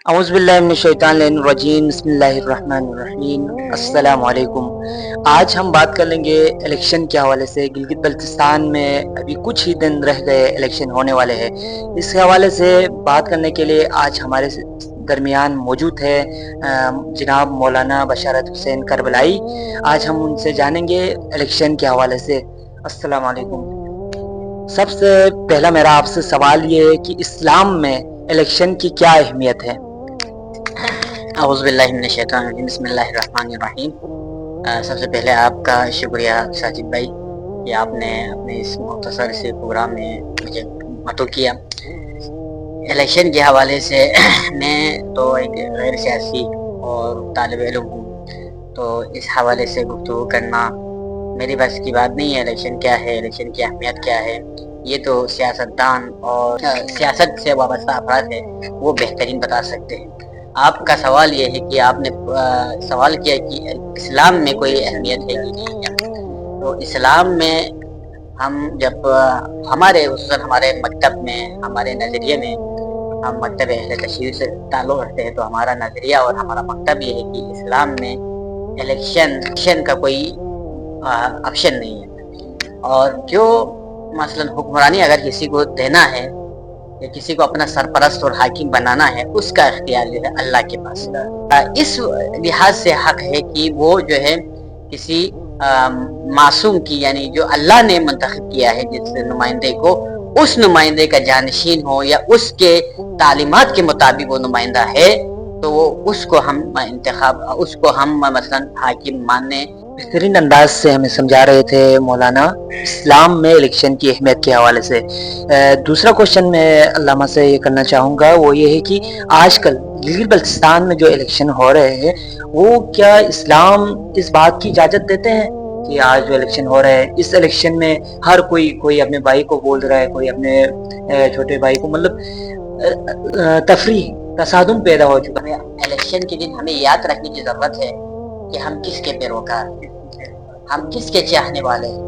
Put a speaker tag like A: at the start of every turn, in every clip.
A: اعوذ باللہ من الشیطان الرجیم، بسم اللہ الرحمن الرحیم، السلام علیکم۔ آج ہم بات کر لیں گے الیکشن کے حوالے سے۔ گلگت بلتستان میں ابھی کچھ ہی دن رہ گئے الیکشن ہونے والے ہیں۔ اس کے حوالے سے بات کرنے کے لیے آج ہمارے درمیان موجود ہے جناب مولانا بشارت حسین کربلائی۔ آج ہم ان سے جانیں گے الیکشن کے حوالے سے۔ السلام علیکم۔ سب سے پہلا میرا آپ سے سوال یہ ہے کہ اسلام میں الیکشن کی کیا اہمیت ہے؟
B: اعوذ باللہ من الشیطان الرجیم، بسم اللہ الرحمن الرحیم۔ سب سے پہلے آپ کا شکریہ ساجد بھائی کہ آپ نے اپنے اس مختصر سے پروگرام میں مجھے مدعو کیا۔ الیکشن کے حوالے سے میں تو ایک غیر سیاسی اور طالب علم ہوں، تو اس حوالے سے گفتگو کرنا میری بس کی بات نہیں ہے۔ الیکشن کیا ہے، الیکشن کی اہمیت کیا ہے، یہ تو سیاستدان اور سیاست سے وابستہ افراد ہے، وہ بہترین بتا سکتے ہیں۔ آپ کا سوال یہ ہے کہ آپ نے سوال کیا کہ اسلام میں کوئی اہمیت ہے کہ نہیں ہے۔ تو اسلام میں ہم جب ہمارے خصوصاً ہمارے مکتب میں، ہمارے نظریے میں، ہم مکتب اہل تشیع سے تعلق رکھتے ہیں، تو ہمارا نظریہ اور ہمارا مکتب یہ ہے کہ اسلام میں الیکشن کا کوئی آپشن نہیں ہے، اور جو مثلاً حکمرانی اگر کسی کو دینا ہے یا کسی کو اپنا سرپرست اور حاکم بنانا ہے، اس کا اختیار جو ہے اللہ کے پاس۔ اس لحاظ سے حق ہے کہ وہ جو ہے کسی معصوم کی، یعنی جو اللہ نے منتخب کیا ہے جس نمائندے کو، اس نمائندے کا جانشین ہو یا اس کے تعلیمات کے مطابق وہ نمائندہ ہے، تو وہ اس کو ہم مثلا حاکم ماننے۔
A: بہترین انداز سے ہمیں سمجھا رہے تھے مولانا اسلام میں الیکشن کی اہمیت کے حوالے سے۔ دوسرا کوشچن میں علامہ سے یہ کرنا چاہوں گا، وہ یہ ہے کہ آج کل گلگت بلتستان میں جو الیکشن ہو رہے ہیں، وہ کیا اسلام اس بات کی اجازت دیتے ہیں کہ آج جو الیکشن ہو رہا ہے، اس الیکشن میں ہر کوئی اپنے بھائی کو بول رہا ہے، کوئی اپنے چھوٹے بھائی کو، مطلب تفریح تصادم پیدا ہو چکا ہے۔
B: الیکشن کے دن ہمیں یاد رکھنے کی ضرورت ہے کہ ہم کس کے پیروکار ہیں، ہم کس کے چاہنے والے ہیں،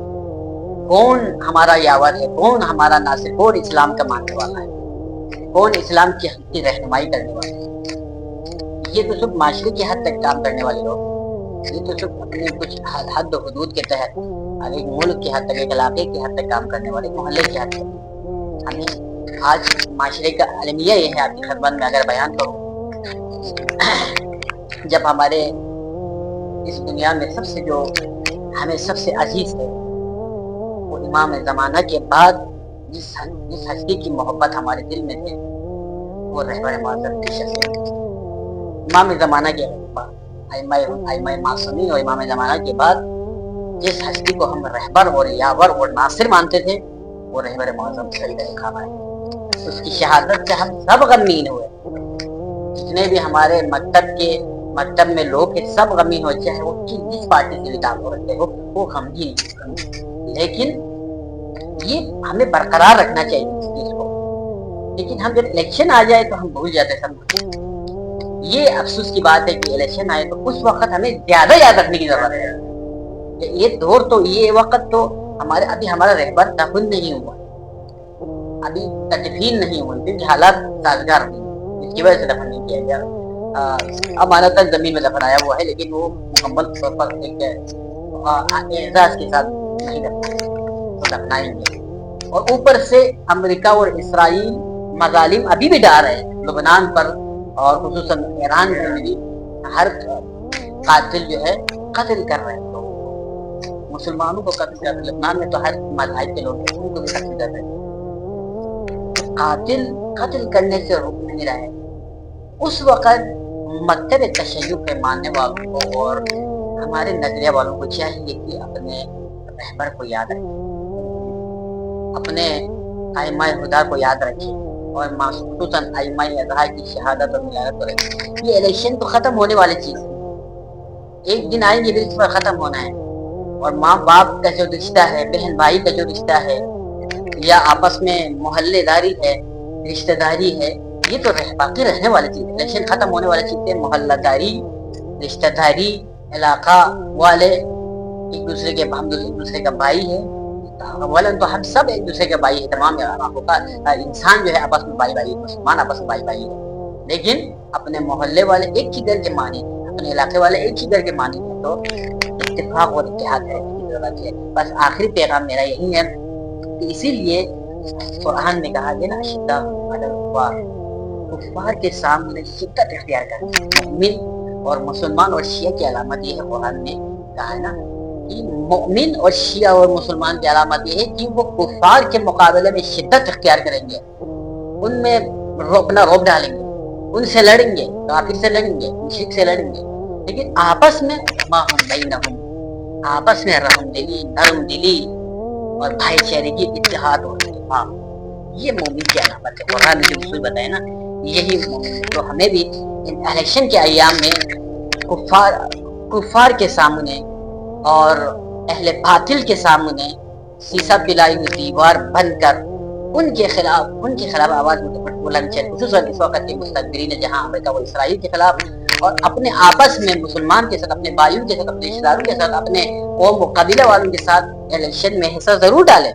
B: کون ہمارا یاور ہے، کون ہمارا ناصر، کون اسلام کا ماننے والا ہے، کون اسلام کی حق کی رہنمائی کرنے والا ہے۔ یہ تو صرف معاشرے کی حد تک کام کرنے والے لوگ، یہ تو صرف اپنے کچھ حد و حدود کے تحت، ایک ملک کی حد تک، ایک علاقے کی حد تک کام کرنے والے، محلے کی حد تک۔ ہمیں آج معاشرے کا المیہ یہ ہے، آپ کی خدمت میں اگر بیان کروں، جب ہمارے اس دنیا میں ہمیں سب سے عزیز ہے، وہ امام زمانہ کے بعد جس ہستی کی محبت ہمارے دل میں ہے، وہ رہبر معظم کی شخصیت ہے۔ امام زمانہ کے بعد، ائمہ معصومین اور امام زمانہ کے بعد جس ہستی کو ہم رہبر اور یاور اور ناصر مانتے تھے، وہ رہبر معظم سیدنا خامہ ہے۔ اس کی شہادت سے ہم سب غمگین ہوئے، جتنے بھی ہمارے مکتب میں لوگ ہیں، سب غمگین ہو، چاہے وہ کس پارٹی سے بھی تعلق رکھتے ہو، وہ غمگین ہیں۔ لیکن یہ ہمیں برقرار رکھنا چاہیے اس چیز کو، لیکن ہم جب الیکشن آ جائے تو ہم بھول جاتے ہیں سب۔ یہ افسوس کی بات ہے کہ الیکشن آئے تو اس وقت ہمیں زیادہ یاد رکھنے کی ضرورت ہے۔ یہ وقت تو ابھی ہمارا رہبر دفن نہیں ہوا، ابھی تدفین نہیں ہوئی، کیونکہ حالات سازگار نہیں، اس کی وجہ سے دفن نہیں کیا گیا۔ امانتاً زمین میں دفنایا ہوا ہے، لیکن وہ مکمل طور پر ایک اعزاز کے ساتھ نہیں دفنائیں گے۔ اور اوپر سے امریکہ اور اسرائیل مظالم ابھی بھی ڈال رہے ہیں لبنان پر، اور خصوصاً ایران میں بھی ہر قاتل جو ہے قتل کر رہے ہیں لوگوں کو، مسلمانوں کو قتل کر رہے ہیں۔ لبنان میں تو ہر مذہب کے لوگ ہیں، ان کو بھی قتل کر رہے ہیں۔ قتل کرنے سے روک نہیں رہے۔ اس وقت مکتب تشیع کے ماننے والوں کو اور ہمارے نظریہ والوں کو چاہیے کہ اپنے رہبر کو یاد رکھیں، اپنے ائمہ خدا کو یاد رکھیں، اور خصوصاً ائمہ اضحیٰ کی شہادت اور ملادت کو رکھیں۔ یہ الیکشن تو ختم ہونے والی چیز ہے، ایک دن آئیں گے بھی اس پر ختم ہونا ہے، اور ماں باپ کا جو رشتہ ہے، بہن بھائی کا جو رشتہ ہے، یا آپس میں محلے داری ہے، رشتہ داری ہے، یہ تو باقی رہنے والی چیز ہے۔ الیکشن ختم ہونے والی چیز ہے، محلہ داری، رشتہ داری، علاقہ والے ایک دوسرے کے، ہم ایک دوسرے کا بھائی ہے، تو ہم سب ایک دوسرے کے بھائی ہیں، تمام انسان جو ہے آپس میں بھائی بھائی، مسلمان آپس میں بھائی بھائی ہے۔ لیکن اپنے محلے والے ایک ہی گھر کے مانی تھے، اپنے علاقے والے ایک ہی گھر کے مانی تھے، تو اتفاق اور اتحاد کرنے کی ضرورت ہے۔ بس آخری پیغام میرا یہی ہے کہ اسی لیے قرآن میں کہا گیا نا شدت کفار کے سامنے شدت اختیار کرنا۔ مومن اور مسلمان اور شیعہ کی علامت یہ ہے، قرآن میں کہا ہے نا کہ مومن اور شیعہ اور مسلمان کی علامت یہ ہے کہ وہ کفار کے مقابلے میں شدت اختیار کریں گے، ان میں اپنا روب ڈالیں گے، ان سے لڑیں گے، کافر سے لڑیں گے، مشرک سے لڑیں گے، لیکن آپس میں ماہم بینہم، آپس میں رحم دلی، نرم دلی اور بھائی چارے کی اتحاد اور اتفاق، یہ مومن کی علامت ہے۔ قرآن نے جو اصول بتایا نا یہی مومن ہے۔ تو ہمیں بھی الیکشن کے ایام میں کفار کے سامنے اور اہل باطل کے سامنے سیسا پلائی ہوئی دیوار بند کر ان کے خلاف آواز بلند چل، خصوصاً اس وقت کے مستقبرین جہاں امریکہ و اسرائیل کے خلاف، اور اپنے آپس میں مسلمان کے ساتھ، اپنے بھائیوں کے ساتھ، اپنے رشتہ داروں کے ساتھ، اپنے قوم و قبیلہ والوں کے ساتھ الیکشن میں حصہ ضرور ڈالیں،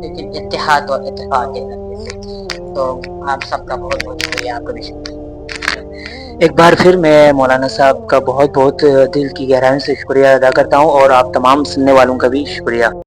B: لیکن اتحاد اور اتفاق کے ذریعے سے۔ تو آپ سب کا بہت بہت شکریہ، آپ کا بھی شکریہ۔
A: ایک بار پھر میں مولانا صاحب کا بہت بہت دل کی گہرائیوں سے شکریہ ادا کرتا ہوں، اور آپ تمام سننے والوں کا بھی شکریہ۔